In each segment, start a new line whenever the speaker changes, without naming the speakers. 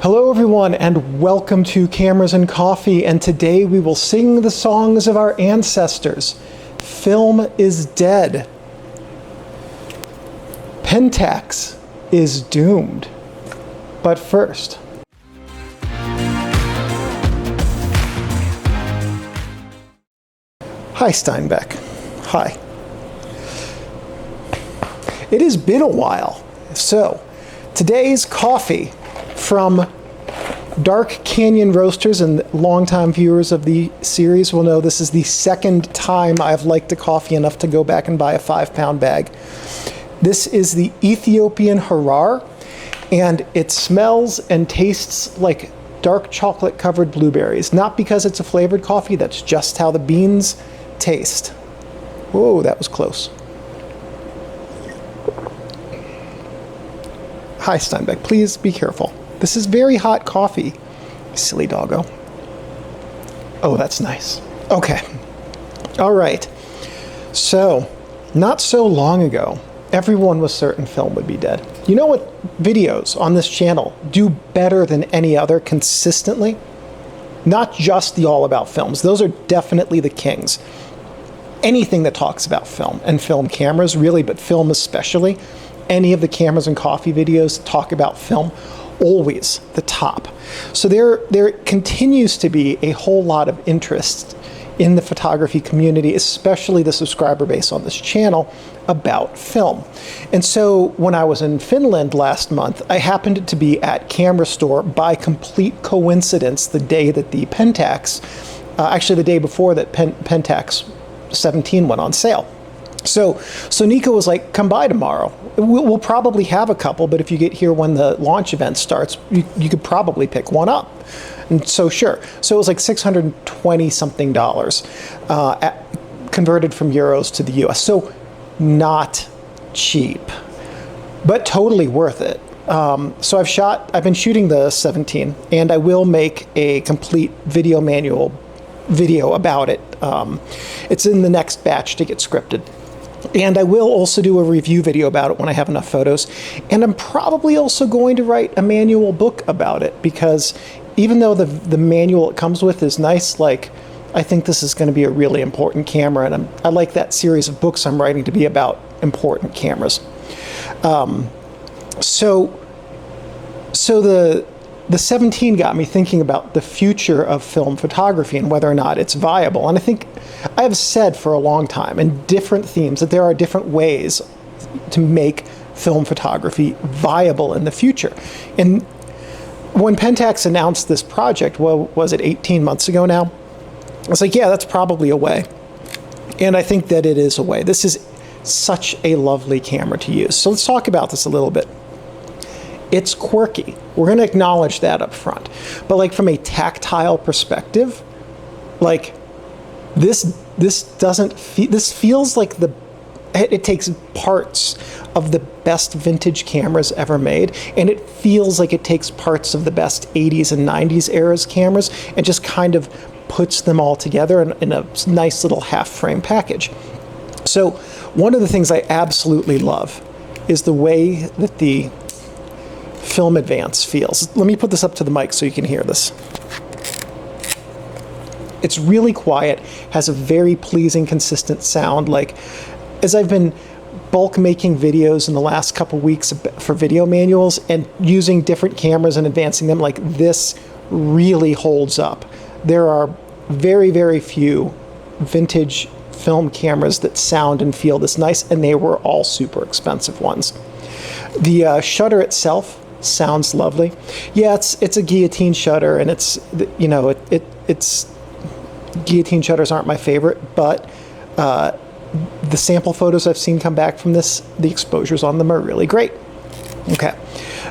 Hello everyone and welcome to Cameras and Coffee, and today we will sing the songs of our ancestors. Film is dead. Pentax is doomed. But first, hi Steinbeck. Hi. It has been a while. So, today's coffee from Dark Canyon Roasters, and longtime viewers of the series will know this is the second time I've liked a coffee enough to go back and buy a 5-pound bag. This is the Ethiopian Harar, and it smells and tastes like dark chocolate covered blueberries. Not because it's a flavored coffee, that's just how the beans taste. Whoa, that was close. Hi Steinbeck, please be careful. This is very hot coffee, silly doggo. Oh, that's nice. Okay. All right. So, not so long ago, everyone was certain film would be dead. You know what videos on this channel do better than any other consistently? Not just the All About Films. Those are definitely the kings. Anything that talks about film and film cameras, really, but film especially. Any of the Cameras and Coffee videos talk about film, always the top. So there continues to be a whole lot of interest in the photography community, especially the subscriber base on this channel, about film. And so when I was in Finland last month, I happened to be at Camera Store by complete coincidence the day that the Pentax, actually the day before that Pentax 17 went on sale. So Nico was like, come by tomorrow. We'll probably have a couple, but if you get here when the launch event starts, you could probably pick one up. And so sure. So it was like $620 something converted from euros to the US. So not cheap, but totally worth it. So I've been shooting the 17, and I will make a complete video manual video about it. It's in the next batch to get scripted. And I will also do a review video about it when I have enough photos. And I'm probably also going to write a manual book about it, because even though the manual it comes with is nice, like, I think this is going to be a really important camera, and I like that series of books I'm writing to be about important cameras. So the 17 got me thinking about the future of film photography and whether or not it's viable. And I think I have said for a long time in different themes that there are different ways to make film photography viable in the future. And when Pentax announced this project, well, was it 18 months ago now? I was like, yeah, that's probably a way. And I think that it is a way. This is such a lovely camera to use. So let's talk about this a little bit. It's quirky. We're going to acknowledge that up front. But like from a tactile perspective, like this feels like it takes parts of the best vintage cameras ever made, and it feels like it takes parts of the best 80s and 90s eras cameras and just kind of puts them all together in a nice little half-frame package. So one of the things I absolutely love is the way that the Film Advance feels. Let me put this up to the mic so you can hear this. It's really quiet, has a very pleasing, consistent sound. Like, as I've been bulk making videos in the last couple weeks for video manuals and using different cameras and advancing them, like, this really holds up. There are very, very few vintage film cameras that sound and feel this nice, and they were all super expensive ones. The shutter itself sounds lovely. Yeah, it's a guillotine shutter, and it's, you know, it's guillotine shutters aren't my favorite, but the sample photos I've seen come back from this, the exposures on them are really great. Okay,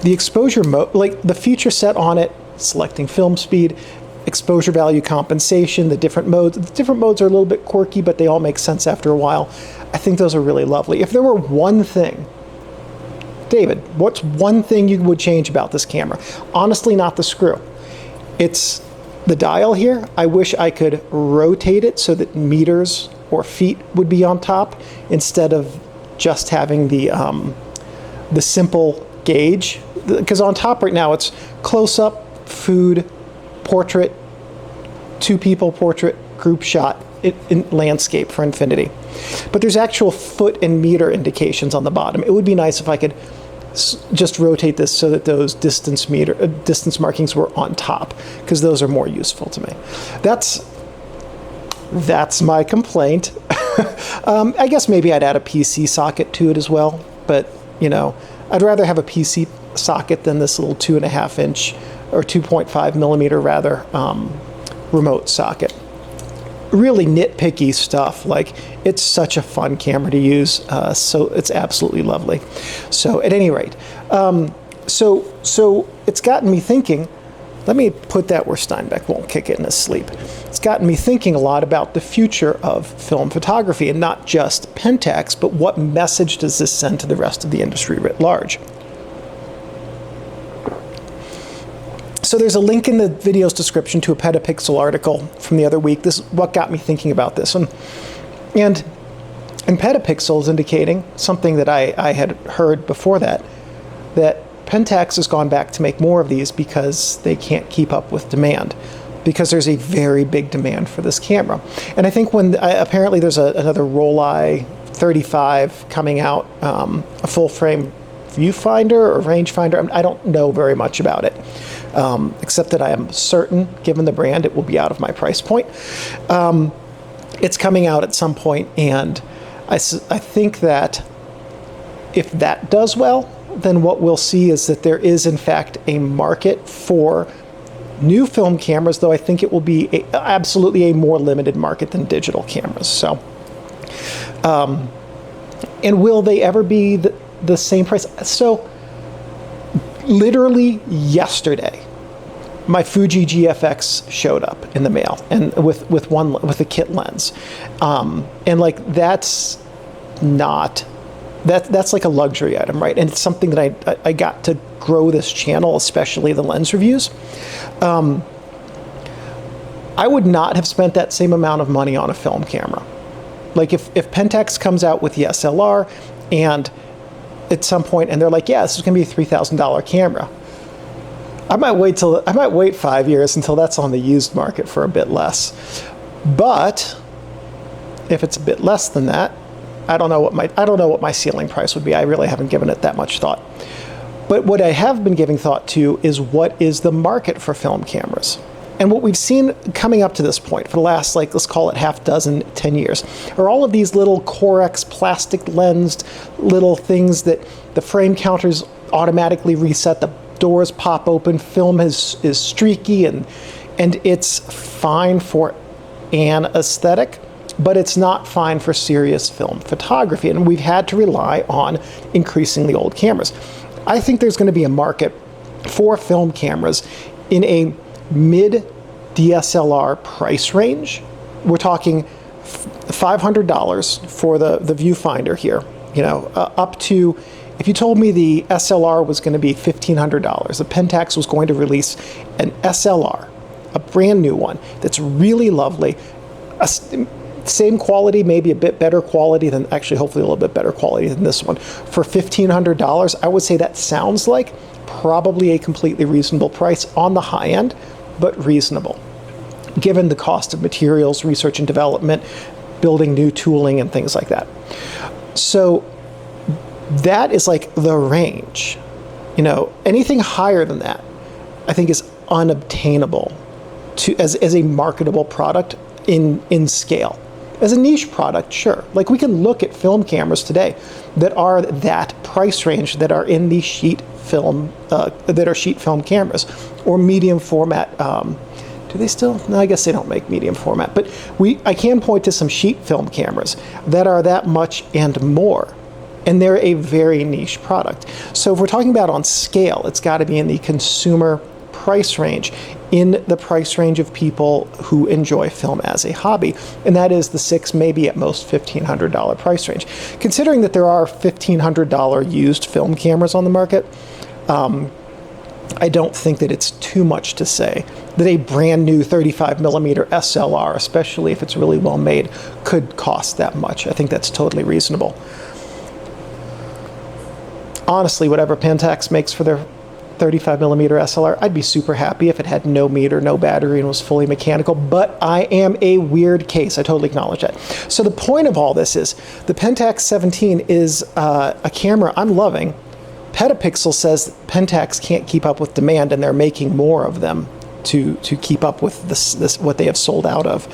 the exposure mode, like the feature set on it, selecting film speed, exposure value compensation, the different modes. The different modes are a little bit quirky, but they all make sense after a while. I think those are really lovely. If there were one thing, David, what's one thing you would change about this camera? Honestly, not the screw. It's the dial here. I wish I could rotate it so that meters or feet would be on top instead of just having the simple gauge because on top right now it's close-up, food, portrait, two people portrait, group shot, in landscape for infinity. But there's actual foot and meter indications on the bottom. It would be nice if I could just rotate this so that those distance markings were on top, because those are more useful to me. That's my complaint. I guess maybe I'd add a PC socket to it as well, but you know, I'd rather have a PC socket than this little 2.5 inch or 2.5 millimeter rather remote socket. Really nitpicky stuff. Like, it's such a fun camera to use, so it's absolutely lovely. So at any rate, so it's gotten me thinking. Let me put that where Steinbeck won't kick it in his sleep. It's gotten me thinking a lot about the future of film photography, and not just Pentax, but what message does this send to the rest of the industry writ large? So there's a link in the video's description to a Petapixel article from the other week. This is what got me thinking about this. And Petapixel is indicating something that I had heard before that Pentax has gone back to make more of these because they can't keep up with demand, because there's a very big demand for this camera. And I think when apparently there's another Rollei 35 coming out, a full frame viewfinder or rangefinder. I don't know very much about it, except that I am certain, given the brand, it will be out of my price point. It's coming out at some point, and I think that if that does well, then what we'll see is that there is in fact a market for new film cameras, though I think it will be absolutely a more limited market than digital cameras. So, and will they ever be the same price? So literally yesterday, my Fuji GFX showed up in the mail, and with a kit lens, and like that's like a luxury item, right? And it's something that I got to grow this channel, especially the lens reviews. I would not have spent that same amount of money on a film camera. Like if Pentax comes out with the SLR, and at some point, and they're like, yeah, this is going to be a $3,000 camera, I might wait 5 years until that's on the used market for a bit less. But if it's a bit less than that, I don't know what my ceiling price would be. I really haven't given it that much thought. But what I have been giving thought to is, what is the market for film cameras? And what we've seen coming up to this point for the last, like, let's call it 10 years, are all of these little Corex plastic lensed little things that the frame counters automatically reset, the doors pop open, film is streaky, and it's fine for an aesthetic, but it's not fine for serious film photography. And we've had to rely on increasingly old cameras. I think there's going to be a market for film cameras in a mid DSLR price range. We're talking $500 for the viewfinder here, you know, up to, if you told me the SLR was going to be $1,500, the Pentax was going to release an SLR, a brand new one that's really lovely, same quality, maybe a bit better quality than, actually hopefully a little bit better quality than this one, for $1,500, I would say that sounds like probably a completely reasonable price, on the high end, but reasonable, given the cost of materials, research and development, building new tooling and things like that. So that is like the range. You know, anything higher than that, I think, is unobtainable as a marketable product in scale. As a niche product, sure. Like, we can look at film cameras today that are that price range, that are in the sheet film, that are sheet film cameras, or medium format. Do they still? No, I guess they don't make medium format. But I can point to some sheet film cameras that are that much and more. And they're a very niche product. So if we're talking about on scale, it's got to be in the consumer price range, in the price range of people who enjoy film as a hobby, and that is the $600, maybe at most $1,500 price range. Considering that there are $1,500 used film cameras on the market, I don't think that it's too much to say that a brand new 35mm SLR, especially if it's really well made, could cost that much. I think that's totally reasonable. Honestly, whatever Pentax makes for their 35mm SLR, I'd be super happy if it had no meter, no battery, and was fully mechanical, but I am a weird case. I totally acknowledge that. So the point of all this is the Pentax 17 is a camera I'm loving. Petapixel says Pentax can't keep up with demand, and they're making more of them to keep up with this what they have sold out of.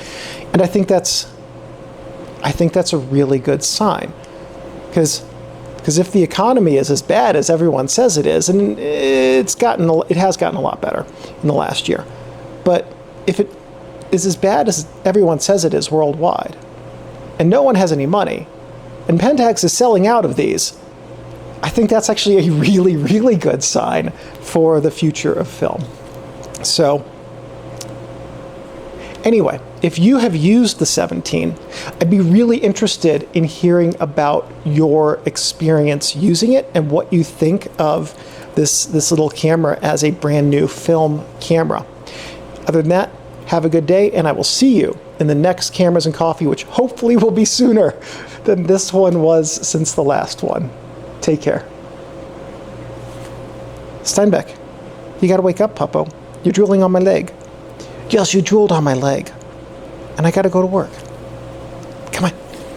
And I think that's a really good sign, because if the economy is as bad as everyone says it is, and it has gotten a lot better in the last year, but if it is as bad as everyone says it is worldwide, and no one has any money, and Pentax is selling out of these, I think that's actually a really, really good sign for the future of film. So anyway, if you have used the 17, I'd be really interested in hearing about your experience using it and what you think of this little camera as a brand new film camera. Other than that, have a good day, and I will see you in the next Cameras and Coffee, which hopefully will be sooner than this one was since the last one. Take care. Steinbeck, you gotta wake up, Puppo. You're drooling on my leg. Yes, you drooled on my leg. And I gotta go to work.